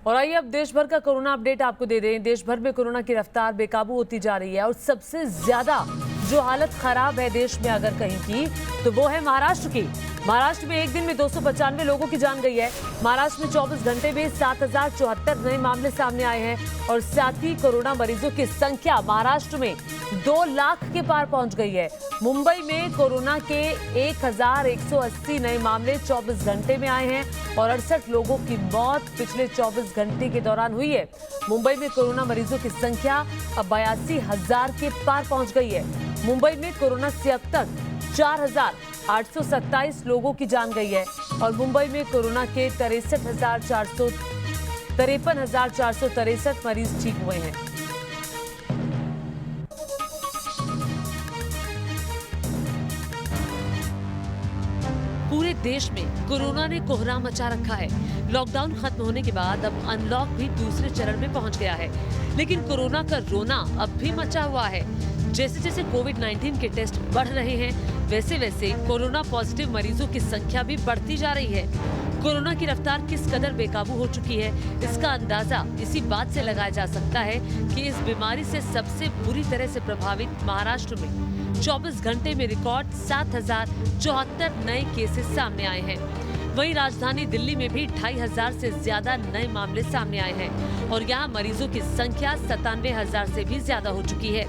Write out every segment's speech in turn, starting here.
और आइए अब देश भर का कोरोना अपडेट आपको दे दें। देश भर में कोरोना की रफ्तार बेकाबू होती जा रही है और सबसे ज्यादा जो हालत खराब है देश में अगर कहीं की तो वो है महाराष्ट्र की। महाराष्ट्र में एक दिन में 295 लोगों की जान गई है। महाराष्ट्र में 24 घंटे में 7074 नए मामले सामने आए हैं और साथ ही कोरोना मरीजों की संख्या महाराष्ट्र में 2 लाख के पार पहुंच गई है। मुंबई में कोरोना के 1180 नए मामले 24 घंटे में आए हैं और 68 लोगों की मौत पिछले 24 घंटे के दौरान हुई है। मुंबई में कोरोना मरीजों की संख्या अब 82,000 के पार पहुंच गई है। मुंबई में कोरोना से अब तक 4,827 लोगों की जान गई है और मुंबई में कोरोना के 53,463 मरीज ठीक हुए हैं। पूरे देश में कोरोना ने कोहराम मचा रखा है। लॉकडाउन खत्म होने के बाद अब अनलॉक भी दूसरे चरण में पहुंच गया है, लेकिन कोरोना का रोना अब भी मचा हुआ है। जैसे जैसे कोविड-19 के टेस्ट बढ़ रहे हैं, वैसे वैसे कोरोना पॉजिटिव मरीजों की संख्या भी बढ़ती जा रही है। कोरोना की रफ्तार किस कदर बेकाबू हो चुकी है, इसका अंदाजा इसी बात से लगाया जा सकता है कि इस बीमारी से सबसे बुरी तरह से प्रभावित महाराष्ट्र में 24 घंटे में रिकॉर्ड 7,074 नए केसेस सामने आए हैं। वहीं राजधानी दिल्ली में भी 2,500 से ज्यादा नए मामले सामने आए हैं और यहाँ मरीजों की संख्या 97,000 से भी ज्यादा हो चुकी है।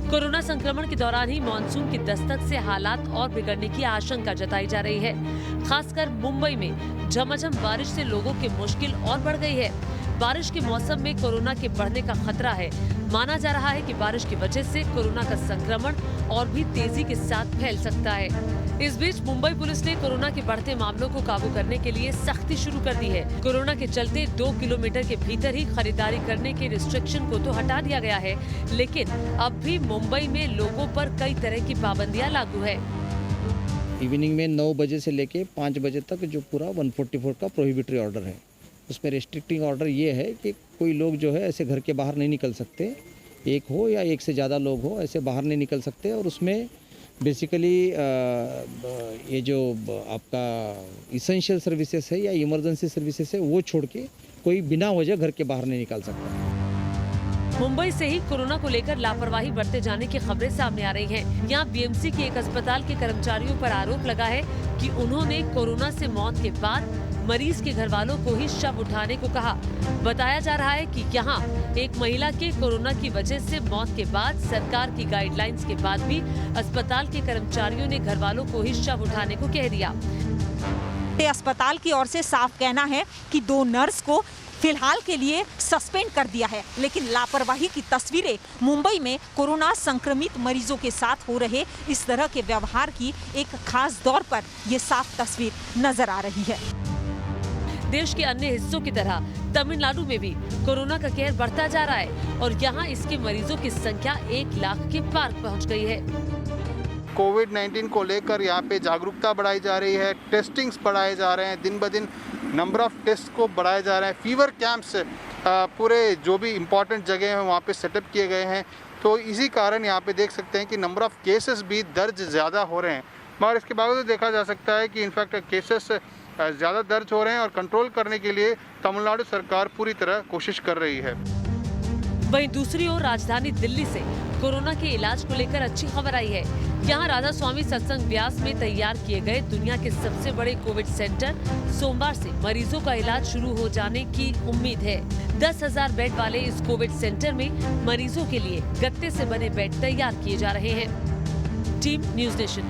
कोरोना संक्रमण के दौरान ही मानसून की दस्तक से हालात और बिगड़ने की आशंका जताई जा रही है। खासकर मुंबई में झमाझम बारिश से लोगों की मुश्किल और बढ़ गई है। बारिश के मौसम में कोरोना के बढ़ने का खतरा है। माना जा रहा है कि बारिश की वजह से कोरोना का संक्रमण और भी तेजी के साथ फैल सकता है। इस बीच मुंबई पुलिस ने कोरोना के बढ़ते मामलों को काबू करने के लिए सख्ती शुरू कर दी है। कोरोना के चलते 2 किलोमीटर के भीतर ही खरीदारी करने के रिस्ट्रिक्शन को तो हटा दिया गया है, लेकिन अब भी मुंबई में लोगों पर कई तरह की पाबंदियां लागू है। इवनिंग में 9 बजे से लेके 5 बजे तक जो पूरा 144 का प्रोहिबिटरी ऑर्डर है, उसमें रेस्ट्रिक्टिंग ऑर्डर ये है कि कोई लोग जो है ऐसे घर के बाहर नहीं निकल सकते। एक हो या एक से ज़्यादा लोग हो, ऐसे बाहर नहीं निकल सकते। और उसमें बेसिकली ये जो आपका इसेंशियल सर्विसेज है या इमरजेंसी सर्विसेज है, वो छोड़ के कोई बिना वजह घर के बाहर नहीं निकल सकता। मुंबई से ही कोरोना को लेकर लापरवाही बरते जाने की खबरें सामने आ रही हैं। यहाँ बीएमसी के एक अस्पताल के कर्मचारियों पर आरोप लगा है कि उन्होंने कोरोना से मौत के बाद मरीज के घर वालों को ही शव उठाने को कहा। बताया जा रहा है कि यहाँ एक महिला के कोरोना की वजह से मौत के बाद सरकार की गाइडलाइंस के बाद भी अस्पताल के कर्मचारियों ने घर वालों को ही शव उठाने को कह दिया। अस्पताल की ओर से साफ कहना है कि 2 नर्स को फिलहाल के लिए सस्पेंड कर दिया है, लेकिन लापरवाही की तस्वीरें मुंबई में कोरोना संक्रमित मरीजों के साथ हो रहे इस तरह के व्यवहार की एक खास दौर पर ये साफ तस्वीर नजर आ रही है। देश के अन्य हिस्सों की तरह तमिलनाडु में भी कोरोना का कहर बढ़ता जा रहा है और यहाँ इसके मरीजों की संख्या 1 लाख के पार पहुँच गई है। कोविड-19 को लेकर यहाँ पे जागरूकता बढ़ाई जा रही है, टेस्टिंग्स बढ़ाए जा रहे हैं, दिन ब दिन नंबर ऑफ टेस्ट को बढ़ाए जा रहे हैं। फीवर कैंप्स पूरे जो भी इम्पोर्टेंट जगह हैं वहाँ पे सेटअप किए गए हैं। तो इसी कारण यहाँ पे देख सकते हैं कि नंबर ऑफ केसेस भी दर्ज ज़्यादा हो रहे हैं, मगर इसके बावजूद देखा जा सकता है कि इनफैक्ट केसेस ज़्यादा दर्ज हो रहे हैं और कंट्रोल करने के लिए तमिलनाडु सरकार पूरी तरह कोशिश कर रही है। वहीं दूसरी ओर राजधानी दिल्ली से कोरोना के इलाज को लेकर अच्छी खबर आई है। यहाँ राधा स्वामी सत्संग व्यास में तैयार किए गए दुनिया के सबसे बड़े कोविड सेंटर सोमवार से मरीजों का इलाज शुरू हो जाने की उम्मीद है। 10,000 बेड वाले इस कोविड सेंटर में मरीजों के लिए गत्ते से बने बेड तैयार किए जा रहे हैं। Team news nation.